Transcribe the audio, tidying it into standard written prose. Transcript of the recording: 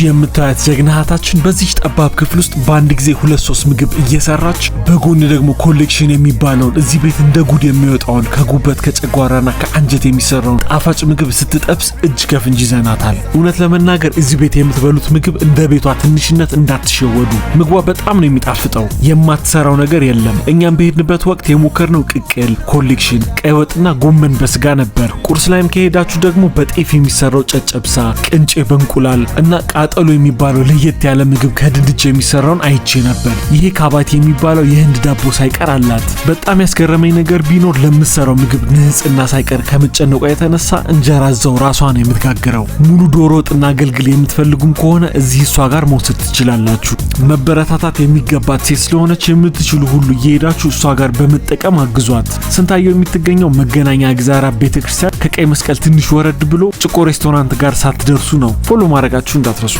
የምታዩት ጀግናታችን በዚህ ጠባብ ክፍል ውስጥ በአንድ ጊዜ 2-3 ምግብ እየሰራች በጎን ደግሞ ኮሌክሽን የሚባለውን እዚህ ቤት እንደ ጉድ የሚወጣውን ከጉበት ከጨጓራና ከአንጀት የሚሰራውን ጣፋጭ ምግብ ስትጠብስ እጅ ከፍንጅ ይዘናታል። እውነት ለመናገር እዚህ ቤት የምትበሉት ምግብ እንደ ቤቷ ትንሽነት እንዳትሸወዱ። ምግቧ በጣም ነው የሚጣፍጠው። የማትሰራው ነገር የለም። እኛም በሄድንበት ወቅት የሞከርነው ቅቅል፣ ኮሌክሽን፣ ቀይ ወጥና ጎመን በስጋ ነበር። ቁርስ ላይም ከሄዳችሁ ደግሞ በጤፍ የሚሰራው ጨጨብሳ፣ ቅንጬ በእንቁላል እና ቃጠሎ የሚባለው ለየት ያለ ምግብ ከድንች የሚሰራውን አይቼ ነበር። ይሄ ካባቲ የሚባለው የህንድ ዳቦ ሳይቀር አላት። በጣም ያስገረመኝ ነገር ቢኖር ለምትሰራው ምግብ ንጽህና ሳይቀር ከመጨነቋ የተነሳ እንጀራ እዛው ራሷ ነው የምትጋግረው። ሙሉ ዶሮ ወጥና አገልግል የምትፈልጉም ከሆነ እዚህ እሷ ጋር መውሰድ ትችላላችሁ። መበረታታት የሚገባት ሴት ስለሆነች የምትችሉ ሁሉ እየሄዳችሁ እሷ ጋር በመጠቀም አግዟት። ስንታየው የምትገኘው መገናኛ እግዚአብሔር ቤተክርስቲያን ከቀይ መስቀል ትንሽ ወረድ ብሎ ጭቆ ሬስቶራንት ጋር ሳትደርሱ ነው። ፎሎ ማድረጋችሁ እንዳትረሱ።